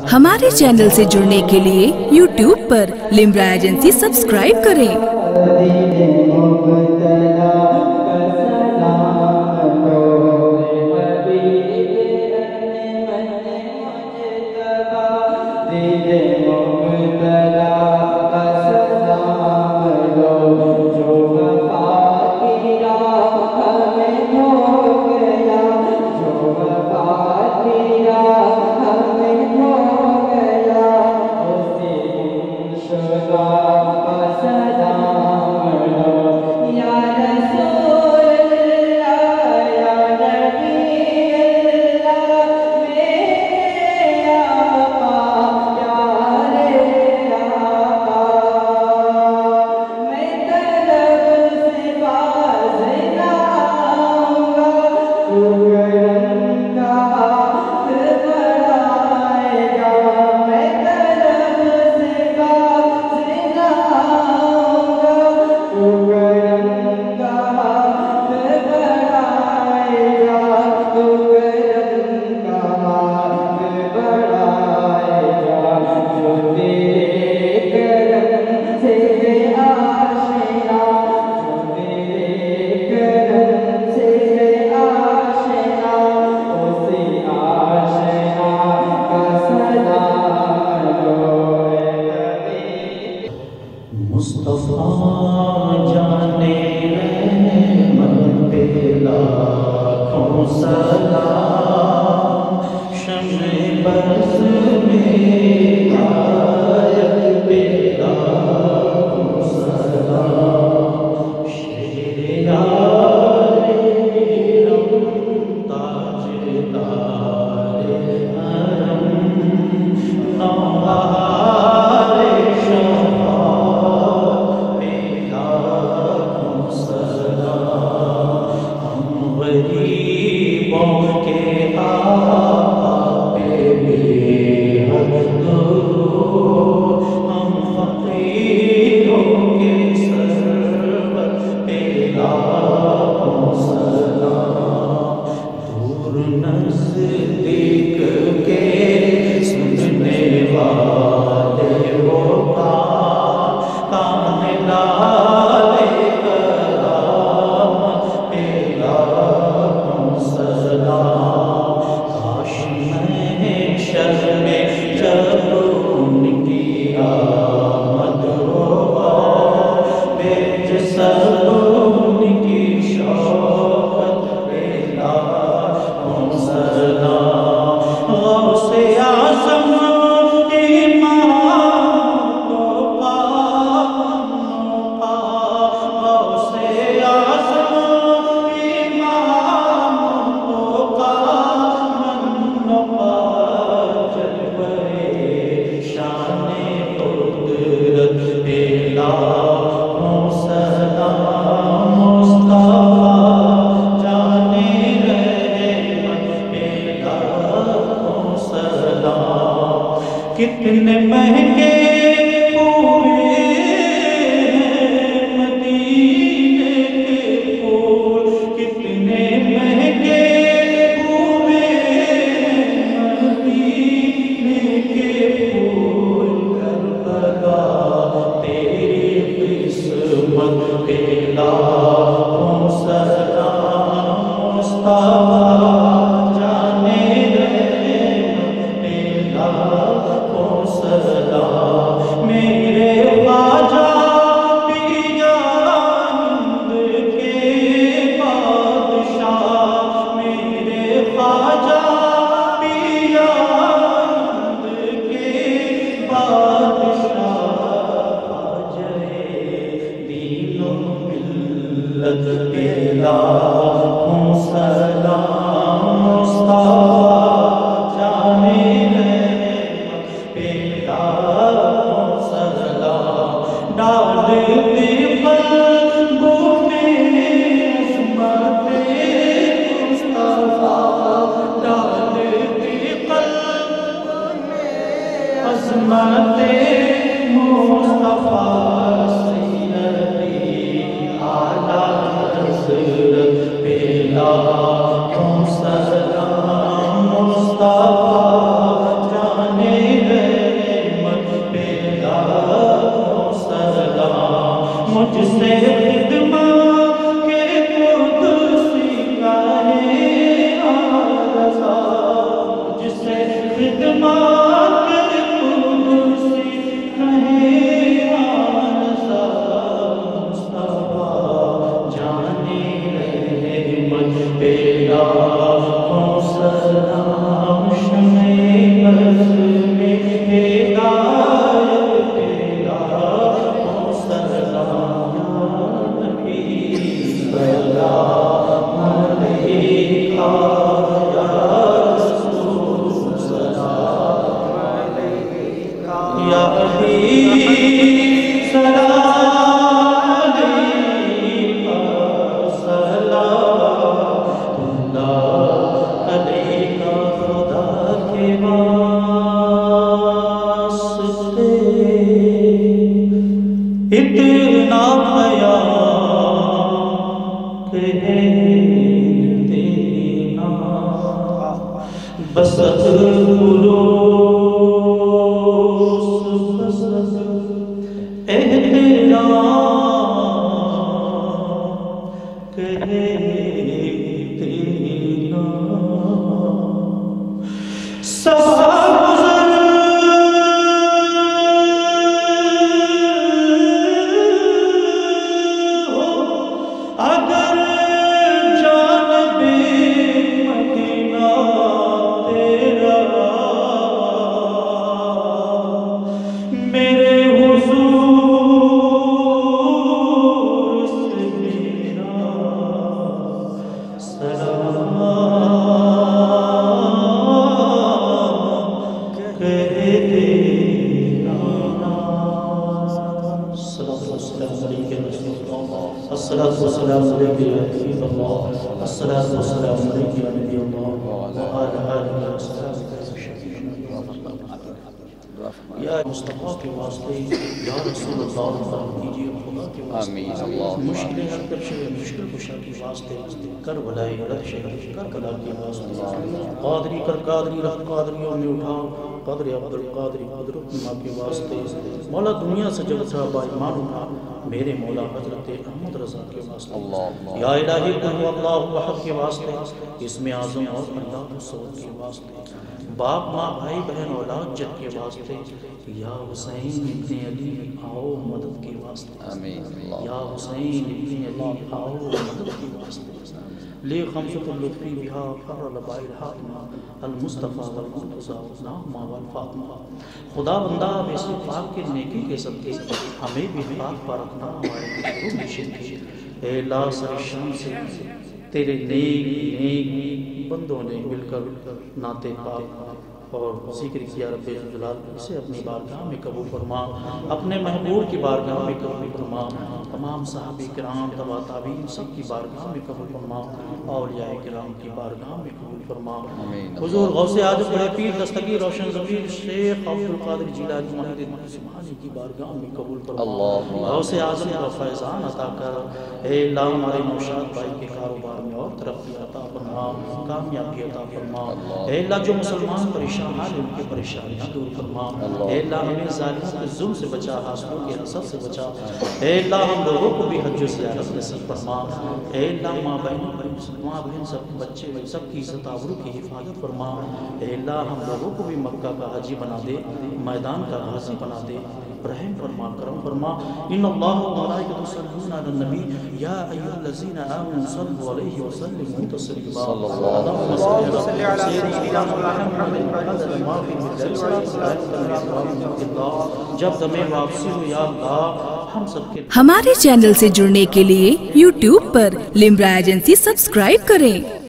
ہمارے چینل سے جڑنے کے لیے YouTube پر لمرا ایجنسی سبسکرائب کریں۔ کتنے مہنگے ہوئے مدینے کے پھول، کتنے مہنگے ہوئے مدینے کے پھول، کربلا تیری قسمت پہ لاکھوں سلام مصطفیٰ جانے رحمت پہ لاکھوں سلام، میرے خواجہ پیر آنند کے بادشاہ، میرے خواجہ پیر آنند کے بادشاہ، خواجہ دین و ملت پہ لاکھوں سلام مصطفیٰ جانے رحمت پہ لاکھوں سلام، ڈالتے قلبوں میں عظمت مصطفیٰ، ڈالتے قلبوں میں عظمت مصطفیٰ، سیدی اعلیٰ حضرت پہ لاکھوں سلام مصطفیٰ جانے اتنا حیا کہے دینا بسط خلوص بسط احترام کہے دینا الصلاة والسلام عليك يا حبيب الله الصلاة والسلام عليك يا نبي الله وعلى آله وصحبه یا مصطفیٰ کے واسطے یا رسول اللہ فرم کیجئے خدا کے واسطے مشکلیں حل کر شئے مشکل کشا کے واسطے کربلائے رہ شہر کربلا کے واسطے قادری کر قادری رہ قادریوں میں اٹھا قدر عبد القادری قدر اپنما کے واسطے مولا دنیا سے جب اٹھا با ایمان اٹھا میرے مولا حضرت احمد رضا کے واسطے یا الہی قل اللہ احد کے واسطے اسم اعظم اور اللہ الصمد کے واسطے باپ ماں بھائی بہن اولاد جد کے واسطے یا حسین ابن علی آؤ مدد کے واسطے یا حسین ابن علی آؤ مدد کے واسطے لے خمسۃ اللطفی بہا فر لبائی الحاکمہ المصطفیٰ والمرتضیٰ والنعمہ والفاطمہ خدا بندہ بیسے پاک کے نیکی کے صدقے ہمیں بھی پاک پر رکھنا ہمارے دشروں میں شرکی اے لا سر شان سے تیرے نیک بندوں نے مل کر نعت پاک اور ذکر کیا رب جلال اسے اپنی بارگاہ میں قبول فرما اپنے محبوب کی بارگاہ میں قبول فرما تمام صحابہ کرام تبع تابعین سب کی بارگاہ میں قبول فرما اولیاء کرام کی بارگاہ میں قبول فرما حضور غوث اعظم بڑے پیر دستگیر روشن ضمیر شیخ عبد القادر جیلانی محمد سبحانی کی بارگاہ میں قبول فرما غوث اعظم کا فیضان عطا کر اے اللہ ہمارے نوشاد بھائی کے کاروبار میں اور ترقی عطا فرما کامیابی عطا فرما اے اللہ جو مسلمان پریشان حال ان کی پریشانیاں دور فرما اے اللہ ہمیں ظالموں کے ظلم سے بچا حاسدوں کے حسد سے بچا اے اللہ ہم لوگوں کو بھی حج و زیارت نصیب فرما اے اللہ ماں بہن سب بچے سب کی عزت آبرو کی حفاظت فرما اے اللہ ہم لوگوں کو بھی مکہ کا حاجی بنا دے میدان کا غازی بنا دے رحم فرما کرم فرما ان اللہ و ملائکۃ یصلون علی النبی یا ایھا الذین آمنوا صلوا علیہ وسلموا تسلیما اللهم صل علی سیدنا محمد جب دمیں واپسی ہو یا اللہ ہم سب کے ہمارے چینل سے جڑنے کے لیے YouTube پر لمبرا ایجنسی سبسکرائب کریں